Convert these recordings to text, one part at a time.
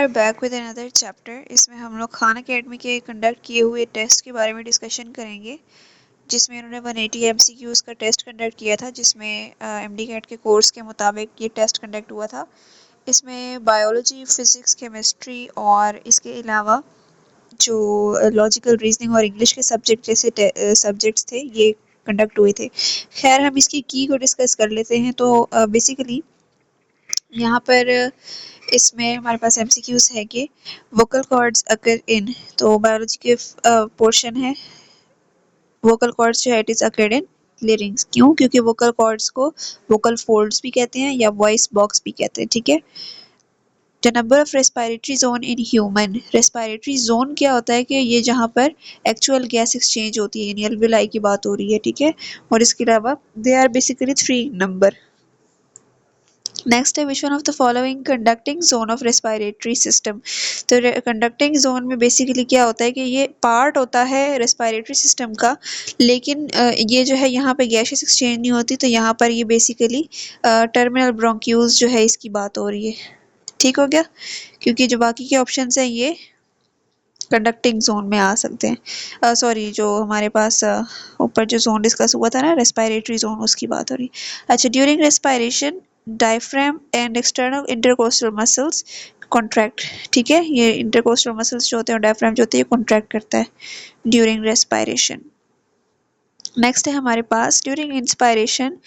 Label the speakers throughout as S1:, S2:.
S1: Are back with another chapter. इसमें हम लोग खान अकेडमी के कंडक्ट किए हुए टेस्ट के बारे में डिस्कशन करेंगे, जिसमें उन्होंने 180 MCQs का टेस्ट कंडक्ट किया था, जिसमें MD कैट के कोर्स के मुताबिक ये टेस्ट कंडक्ट हुआ था। इसमें बायोलॉजी, फिज़िक्स, केमिस्ट्री और इसके अलावा जो लॉजिकल रीजनिंग और इंग्लिश के सब्जेक्ट जैसे सब्जेक्ट्स थे ये कंडक्ट हुए थे। खैर, हम इसकी की को डिस्कस कर लेते हैं। तो बेसिकली यहाँ पर इसमें हमारे पास MCQs है कि वोकल कॉर्ड्स अकर इन, तो बायोलॉजी के पोर्शन है। वोकल कॉर्ड्स जो है इट इज अकर्ड इन लिरिंग्स। क्यों? क्योंकि वोकल कॉर्ड्स को वोकल फोल्ड्स भी कहते हैं या वॉइस बॉक्स भी कहते हैं। ठीक है। The number of respiratory zone in human. Respiratory zone क्या होता है कि ये जहाँ पर एक्चुअल गैस एक्सचेंज होती है, यानी एल्वियोलाई की बात हो रही है। ठीक है। और इसके अलावा they are basically 3 number. Next है which one of the following conducting zone of respiratory system. तो कंडक्टिंग जोन में बेसिकली क्या होता है कि ये पार्ट होता है रेस्पिरेटरी सिस्टम का, लेकिन ये जो है यहाँ पे गैसेस एक्सचेंज नहीं होती, तो यहाँ पर ये बेसिकली टर्मिनल ब्रोंक्यूल्स जो है इसकी बात हो रही है। ठीक हो गया, क्योंकि जो बाकी के ऑप्शंस हैं ये कंडक्टिंग जोन में आ सकते हैं। सॉरी, जो हमारे पास ऊपर जो जोन डिस्कस हुआ था ना, रेस्पिरेटरी जोन, उसकी बात हो रही। अच्छा, during respiration diaphragm and external intercostal muscles contract. ठीक है, ये इंटरकोस्टल मसल्स जो होते हैं और डायफ्राम जो होते हैं ये कॉन्ट्रैक्ट करता है ड्यूरिंग रेस्पिरेशन। नेक्स्ट है हमारे पास during inspiration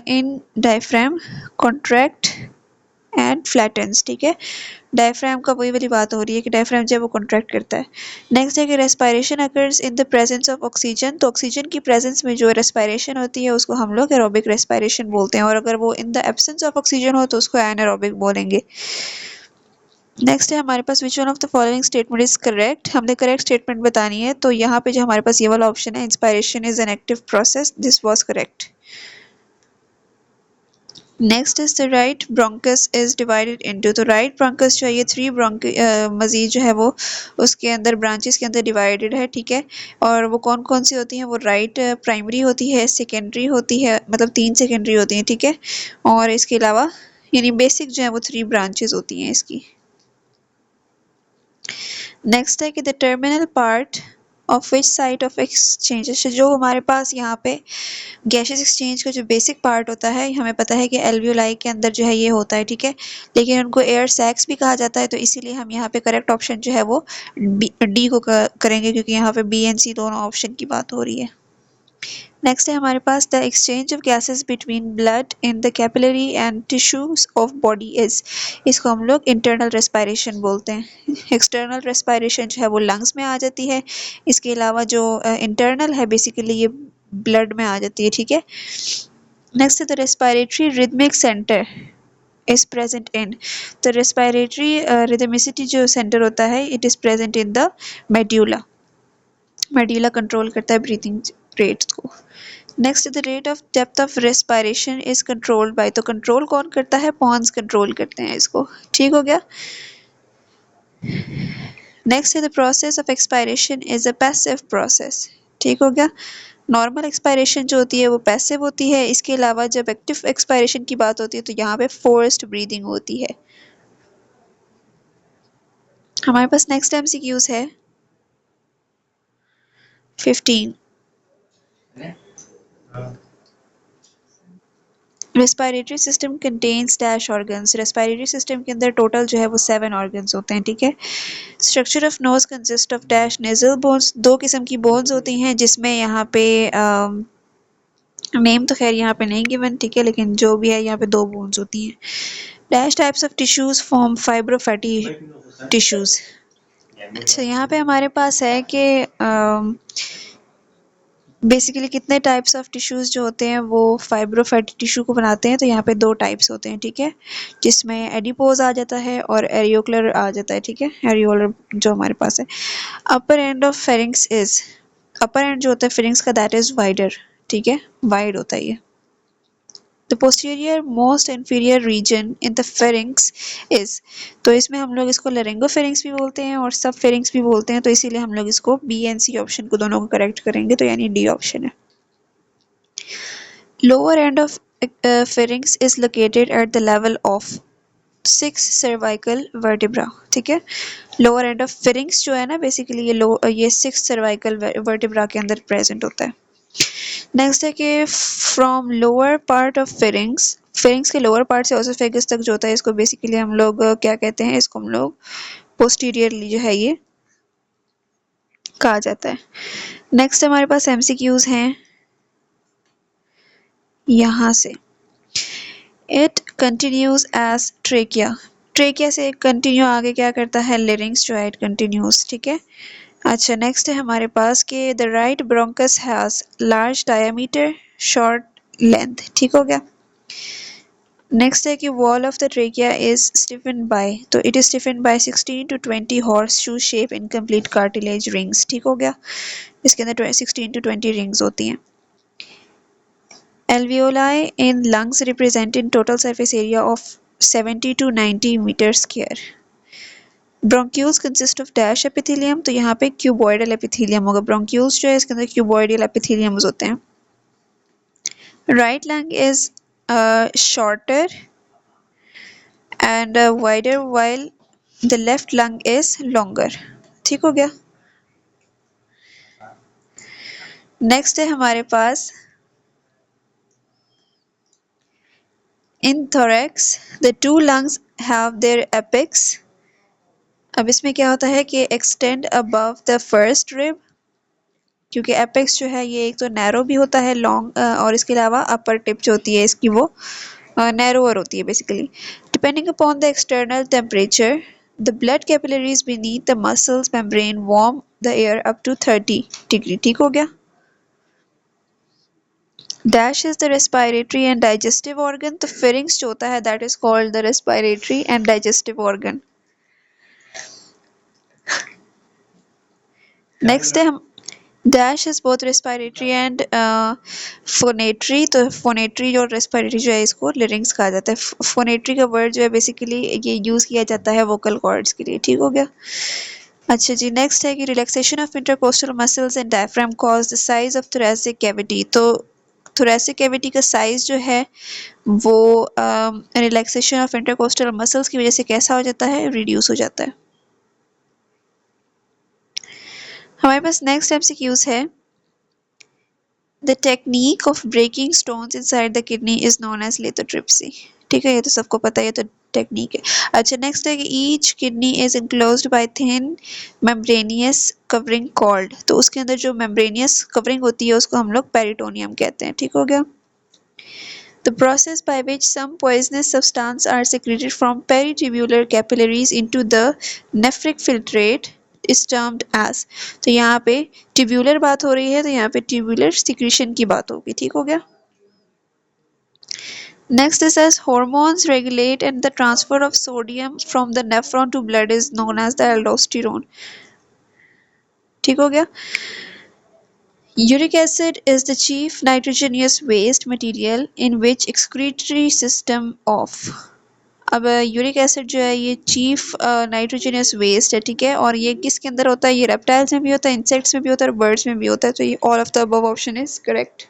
S1: in diaphragm contract and flattens. ठीक है, डायफ्राम का वही वाली बात हो रही है कि डायफ्राम जो है वो कॉन्ट्रैक्ट करता है। नेक्स्ट है कि respiration occurs in the presence of oxygen. तो ऑक्सीजन की प्रेजेंस में जो रेस्पिरेशन होती है उसको हम लोग एरोबिक रेस्पिरेशन बोलते हैं, और अगर वो in the absence of oxygen हो तो उसको एनारोबिक बोलेंगे। नेक्स्ट है हमारे पास which one of the following statement is correct. हमने करेक्ट स्टेटमेंट बतानी है, तो यहाँ पे जो हमारे पास ये वाला ऑप्शन है, inspiration is an active process, this was correct. Next is the right bronchus is divided into. तो राइट ब्रोंकस जो है ये 3 ब्रोंक मजीद जो है वो उसके अंदर ब्रांचेस के अंदर डिवाइडेड है। ठीक है, और वो कौन कौन सी होती हैं? वो राइट प्राइमरी होती है, सेकेंडरी होती है, मतलब 3 सेकेंडरी होती हैं। ठीक है, और इसके अलावा यानी बेसिक जो है वो 3 ब्रांचेस होती हैं इसकी। नेक्स्ट है कि the terminal part of which site of exchange. जो हमारे पास यहाँ पे गैसेस एक्सचेंज का जो बेसिक पार्ट होता है, हमें पता है कि एल्वियोलाई के अंदर जो है ये होता है। ठीक है, लेकिन उनको एयर सैक्स भी कहा जाता है, तो इसीलिए हम यहाँ पे करेक्ट ऑप्शन जो है वो डी को करेंगे, क्योंकि यहाँ पे बी एंड सी दोनों ऑप्शन की बात हो रही है। नेक्स्ट है हमारे पास the exchange of gases between blood in the capillary and tissues of body is. इसको हम लोग इंटरनल रेस्पिरेशन बोलते हैं। एक्सटर्नल रेस्पिरेशन जो है वो लंग्स में आ जाती है, इसके अलावा जो इंटरनल है बेसिकली ये ब्लड में आ जाती है। ठीक है, नेक्स्ट है the respiratory rhythmic centre is present in. तो रेस्पिरेटरी रिदमिसिटी जो सेंटर होता है it is present in the medulla. Medulla control करता है ब्रीथिंग रेट्स को। Next the rate of depth of respiration is controlled by. तो control कौन करता है? पॉन्स कंट्रोल करते हैं इसको। ठीक हो गया। नेक्स्ट है the process of expiration is a passive process. ठीक हो गया। नॉर्मल एक्सपायरेशन जो होती है वो पैसिव होती है, इसके अलावा जब एक्टिव एक्सपायरेशन की बात होती है तो यहाँ पे फोर्स्ड ब्रीदिंग होती है। हमारे पास नेक्स्ट MCQs है 15। Respiratory system contains dash organs. Respiratory system के अंदर टोटल जो है वो 7 ऑर्गन्स होते हैं। ठीक है, structure of nose consist of dash nasal bones. 2 किस्म की बोन्स होती हैं, जिसमें यहाँ पे नेम तो खैर यहाँ पे नहीं गिवन। ठीक है, लेकिन जो भी है यहाँ पे 2 बोन्स होती हैं। Dash types of tissues form fibrofatty tissues. अच्छा, यहाँ पे हमारे पास है कि बेसिकली कितने टाइप्स ऑफ टिश्यूज जो होते हैं वो फाइब्रोफैटी टिश्यू को बनाते हैं। तो यहाँ पे 2 टाइप्स होते हैं। ठीक है, जिसमें एडिपोज आ जाता है और एरियोकुलर आ जाता है। ठीक है, एरियोलर जो हमारे पास है। Upper end of pharynx is, upper end जो होता है फेरिंक्स का दैट इज वाइडर। ठीक है, वाइड होता है ये। The posterior most inferior region in the pharynx is. तो इसमें हम लोग इसको लेरिंगोफेरिंक्स भी बोलते हैं और सब फेरिंक्स भी बोलते हैं, तो इसीलिए हम लोग इसको बी एंड सी ऑप्शन को दोनों को करेक्ट करेंगे, तो यानी डी ऑप्शन है। Lower and of pharynx is located at the level of. Six cervical vertebra, ठीक है। लोअर एंड ऑफ फिरिंग्स जो है ना बेसिकली ये सिक्स सर्वाइकल वर्टिब्रा के अंदर प्रेजेंट होता है। नेक्स्ट है कि फ्रॉम लोअर पार्ट ऑफ फिरिंग्स, फिरिंग्स के लोअर पार्ट से ओसोफेगस तक जो होता है इसको बेसिकली हम लोग क्या कहते हैं, इसको हम लोग पोस्टीरियरली जो है ये कहा जाता है। नेक्स्ट हमारे पास एमसीक्यूज हैं यहाँ से। It continues as trachea, trachea से कंटिन्यू आगे क्या करता है, लेरिंग्स जो है इट कंटिन्यूज, ठीक है। अच्छा नेक्स्ट है हमारे पास कि the right bronchus has large diameter short length, ठीक हो गया। नेक्स्ट है कि wall of the trachea is stiffened by, तो it is stiffened by 16 to 20 horseshoe shape incomplete cartilage rings, ठीक हो गया। इसके अंदर 16 to 20 रिंग्स होती हैं। Alveoli in lungs represent in total surface area of 70 to 90 meters square. Bronchioles consist of dash epithelium, तो यहाँ पे cuboidal epithelium होगा। Bronchioles जो है इसके अंदर cuboidal epitheliums होते हैं। Right lung is shorter and wider while the left lung is longer, ठीक हो गया। नेक्स्ट है हमारे पास in thorax the two lungs have their apex, अब इसमें क्या होता है कि extend above the first rib, क्योंकि apex जो है ये एक तो नैरो भी होता है लॉन्ग, और इसके अलावा अपर टिप जो होती है इसकी वो नैरोअर होती है basically. Depending upon the external temperature the blood capillaries beneath the muscles membrane warm the air up to 30 degree, ठीक हो गया। Dash is the respiratory and digestive organ, तो फिरिंग्स जो होता है that is called the respiratory and digestive organ. Next है हम dash is both respiratory and phonatory, तो फोनेटरी और रेस्पिरेटरी जो है इसको लिरिंग्स कहा जाता है। फोनेटरी का वर्ड जो है बेसिकली ये यूज किया जाता है वोकल कॉर्ड्स के लिए, ठीक हो गया। अच्छा जी नेक्स्ट है कि relaxation of intercostal muscles and diaphragm cause the size of thoracic cavity, तो थोरैसिक कैविटी का साइज जो है वो रिलैक्सेशन ऑफ इंटरकोस्टल मसल्स की वजह से कैसा हो जाता है, रिड्यूस हो जाता है। हमारे पास नेक्स्ट एमसीक्यूज है the technique of breaking stones inside the kidney is known as lithotripsy, ठीक है, ये तो सबको पता है, ये तो टेक्निक है। अच्छा नेक्स्ट है कि each kidney is enclosed bye thin membranosus covering called, तो उसके अंदर जो मेम्ब्रेनियस कवरिंग होती है उसको हम लोग पेरिटोनियम कहते हैं, ठीक हो गया। The process by which some poisonous substances are secreted from peritubular capillaries into the nephric filtrate is termed as, तो यहाँ पे ट्यूब्यूलर बात हो रही है तो यहाँ पे ट्यूब्यूलर सिक्रीशन की बात होगी, ठीक हो गया। Next is as hormones regulate and the transfer of sodium from the nephron to blood is known as the aldosterone, ठीक हो गया। Uric acid is the chief nitrogenous waste material in which excretory system of, अब uric acid जो है ये chief nitrogenous waste है, ठीक है, और ये किसके अंदर होता है, ये रेप्टाइल्स में भी होता है, इंसेक्ट्स में भी होता है और बर्ड्स में भी होता है, तो ये all of the above option is correct.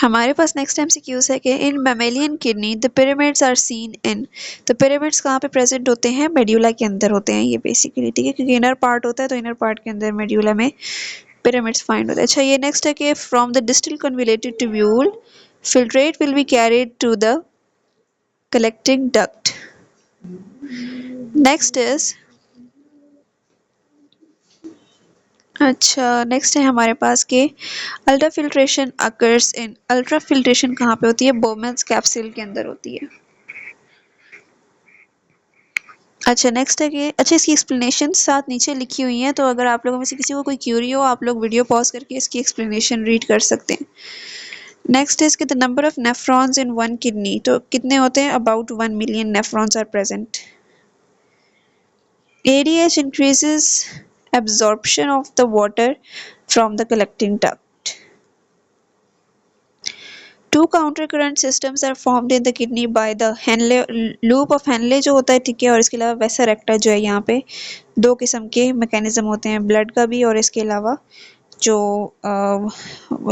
S1: हमारे पास नेक्स्ट एमसीक्यूज है कि in mammalian kidney the pyramids are seen in, तो पिरामिड्स कहाँ पे प्रेजेंट होते हैं, मेड्यूला के अंदर होते हैं ये बेसिकली, ठीक है, क्योंकि इनर पार्ट होता है तो इनर पार्ट के अंदर मेड्यूला में पिरामिड्स फाइंड होते हैं। अच्छा ये नेक्स्ट है कि from the distal convoluted tubule filtrate will be carried to the collecting duct. Next is, अच्छा नेक्स्ट है हमारे पास के ultra filtration occurs in, ultra filtration कहाँ पे होती है, बोमेल्स कैप्सूल के अंदर होती है। अच्छा नेक्स्ट है कि अच्छा इसकी एक्सप्लेनेशन साथ नीचे लिखी हुई है, तो अगर आप लोगों में से किसी को कोई क्यूरी हो आप लोग वीडियो पॉज करके इसकी एक्सप्लेनेशन रीड कर सकते हैं। नेक्स्ट इज कि the number of nephrons in one kidney, तो कितने होते हैं, about 1 million nephrons are present. ADH increases absorption of the water from the collecting duct. Two countercurrent systems are formed in the kidney by the Henle loop of Henle जो होता है, ठीक है, और इसके अलावा वेसा रेक्टा जो है, यहाँ पे दो किस्म के मैकेनिज्म होते हैं, ब्लड का भी और इसके अलावा जो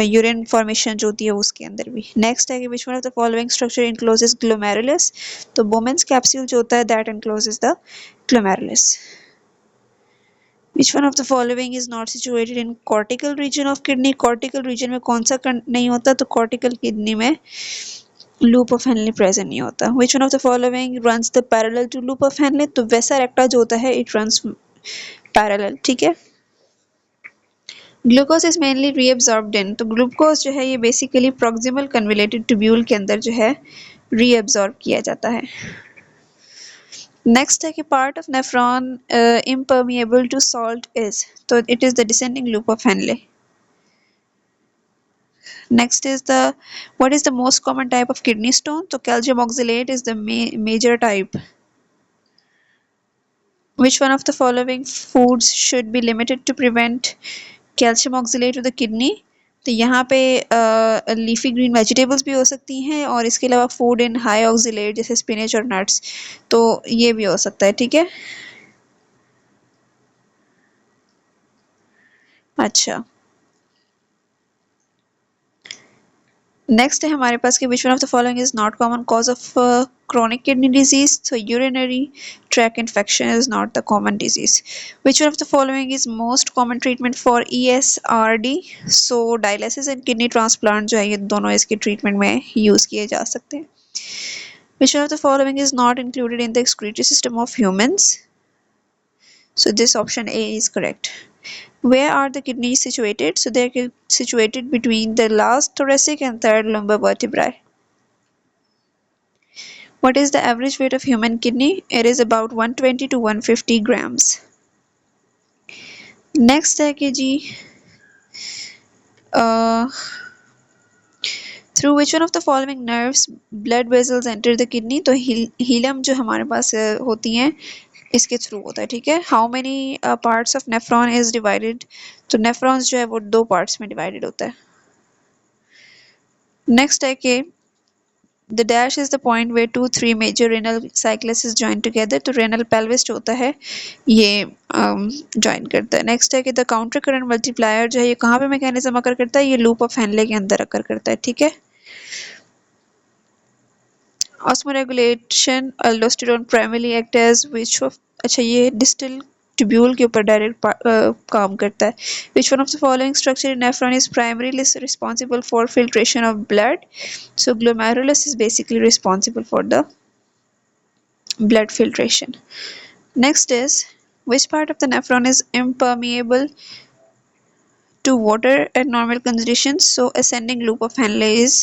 S1: यूरिन फॉर्मेशन जो होती है उसके अंदर भी। नेक्स्ट है कि which one of the following structure encloses glomerulus, तो बोमेंस कैप्सूल जो होता है that encloses the glomerulus. Which one of the following is not situated in cortical region of kidney? cortical region में कौन सा नहीं होता? तो cortical kidney में loop of Henle present नहीं होता। Which one of the following runs the parallel to loop of Henle? तो vesa recta जो होता है it runs parallel, ठीक है। ग्लूकोज इज मेनली रीअब्सॉर्ब्ड इन, तो ग्लूकोज जो है ये बेसिकली प्रोक्सिमल कन्वलेटेड ट्यूब्यूल के अंदर जो है रीअब्सॉर्ब किया जाता है। नेक्स्ट है कि part of nephron impermeable to salt is, तो it is the descending loop of Henle. Next is the what is the most common type of kidney stone, तो calcium oxalate is the major type. Which one of the following foods should be limited to prevent calcium oxalate to the kidney? तो यहाँ पे leafy green vegetables भी हो सकती हैं और इसके अलावा फूड इन हाई ऑक्सलेट जैसे स्पिनच और नट्स, तो ये भी हो सकता है, ठीक है। अच्छा, नेक्स्ट है हमारे पास कि which one of the following is not common cause of chronic kidney disease, so urinary tract infection is not the common disease. Which one of the following is most common treatment for ESRD? so dialysis and kidney transplant जो है ये दोनों इसके treatment में use किए जा सकते हैं। Which one of the following is not included in the excretory system of humans? so this option A is correct. Where are the kidneys situated? so they are situated between the last thoracic and third lumbar vertebrae. What is the average weight of human kidney? It is about 120 to 150 grams. Next है कि जी through which one of the following nerves blood vessels enter the kidney? तो हीलम जो हमारे पास होती हैं इसके through होता है, ठीक है। How many parts of nephron is divided, तो नेफ्रॉन्स जो है वो 2 पार्ट्स में डिवाइडेड होता है। नेक्स्ट है कि the dash is the point where 2-3 major renal cycles is joined together, तो renal pelvis जो होता है ये join करता है। नेक्स्ट है कि the counter current multiplier जो है ये कहाँ पे मैकेनिज्म अकर करता है? ये लूप ऑफ हेनले के अंदर अकर करता है, ठीक है। Osmoregulation aldosterone primary act as which of, अच्छा ये डिस्टल ट्यूब्यूल के ऊपर डायरेक्ट काम करता है। Which one of the following structure in nephron is primarily responsible for filtration of blood? So glomerulus is basically responsible for the blood filtration. Next is which part of the nephron is impermeable to water at normal conditions? So ascending loop of Henle is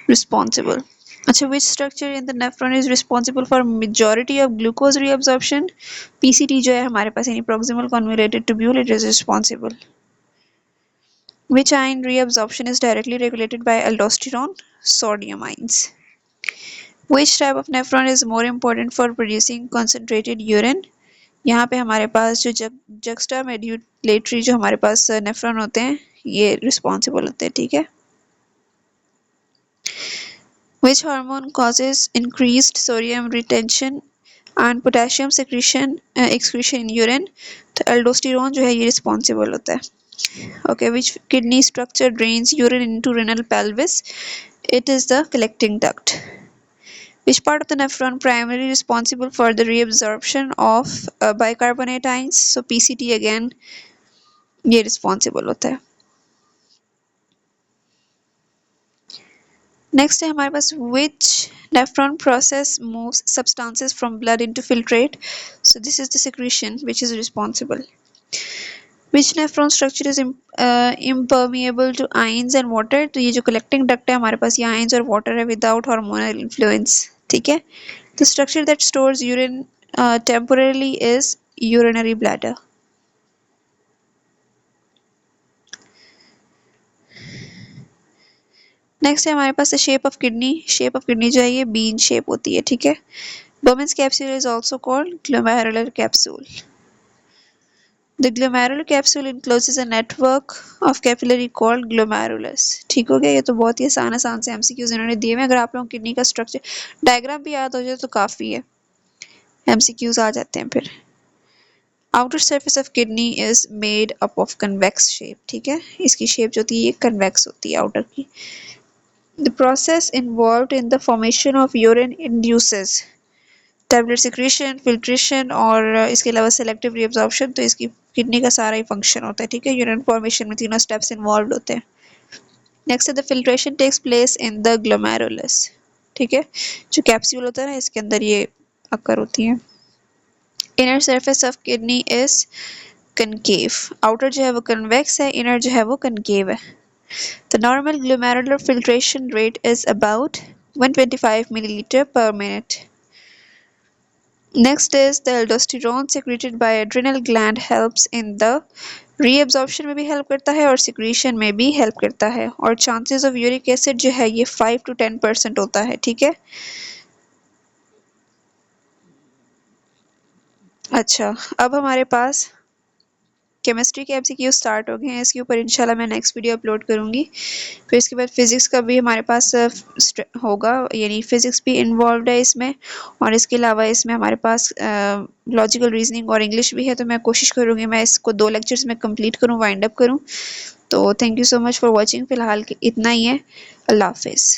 S1: responsible. अच्छा, which structure in the nephron is responsible for majority of glucose reabsorption? PCT जो है हमारे पास यानी proximal convoluted tubule, it is responsible. Which ion reabsorption is directly regulated by aldosterone? Sodium ions. Which type of nephron is more important for producing concentrated urine? यहाँ पे हमारे पास जो juxta मेड्यूलेटरी जो हमारे पास नेफ्रॉन होते हैं ये रिस्पॉन्सिबल होते हैं, ठीक है। Which hormone causes increased sodium retention and potassium excretion in urine? तो aldosterone जो है ये रिस्पॉन्सिबल होता है। Okay, which kidney structure drains urine into renal pelvis? It is the collecting duct. Which part of the nephron primarily responsible for the reabsorption of bicarbonate ions? So PCT again ये responsible होता है। Next है हमारे पास which nephron process moves substances from blood into filtrate? So this is the secretion which is responsible. Which nephron structure is impermeable to ions and water? तो ये जो collecting duct है हमारे पास ये ions और water है without hormonal influence, ठीक है। The structure that stores urine temporarily is urinary bladder. Next है हमारे पास shape of kidney. Shape of kidney जो है ये बीन शेप होती है, ठीक है। Bowman's capsule is also called glomerular capsule. The glomerular capsule encloses a network of capillary called glomerulus. ठीक हो गया, ये तो बहुत ही आसान से MCQs इन्होंने दिए हैं। अगर आप लोगों को किडनी का स्ट्रक्चर डायग्राम भी याद हो जाए तो काफ़ी है, MCQs आ जाते हैं फिर। Outer surface of kidney is made up of convex shape, ठीक है, इसकी शेप जो होती है ये कन्वेक्स होती है आउटर की। The process involved in the formation of urine induces tablet secretion, filtration और इसके अलावा सेलेक्टिव रीअब्जॉर्प्शन। तो इसकी किडनी का सारा ही फंक्शन होता है, ठीक है, यूरिन फॉर्मेशन में तीनों स्टेप्स इन्वॉल्व होते हैं। नेक्स्ट है the filtration takes place in the glomerulus, ठीक है, जो कैप्सूल होता है ना इसके अंदर ये अकर होती है। Inner surface of kidney is concave, outer जो है वो कन्वेक्स है, इनर जो है वो कनकेव है। The normal glomerular filtration rate is about 125 milliliter per minute. Next is the aldosterone secreted by adrenal gland helps in the reabsorption में भी हेल्प करता है और सिक्रीशन में भी हेल्प करता है, और चांसेस ऑफ यूरिक एसिड जो है ये 5 to 10% होता है, ठीक है। अच्छा, अब हमारे पास केमिस्ट्री के एमसीक्यू स्टार्ट हो गए हैं, इसके ऊपर इंशाल्लाह मैं नेक्स्ट वीडियो अपलोड करूँगी। फिर इसके बाद फिज़िक्स का भी हमारे पास होगा, यानी फ़िज़िक्स भी इन्वॉल्व है इसमें, और इसके अलावा इसमें हमारे पास लॉजिकल रीजनिंग और इंग्लिश भी है। तो मैं कोशिश करूँगी मैं इसको 2 लेक्चर्स में कंप्लीट करूँ, वाइंड अप करूँ। तो thank you so much for watching, फ़िलहाल इतना ही है। अल्लाह हाफिज़।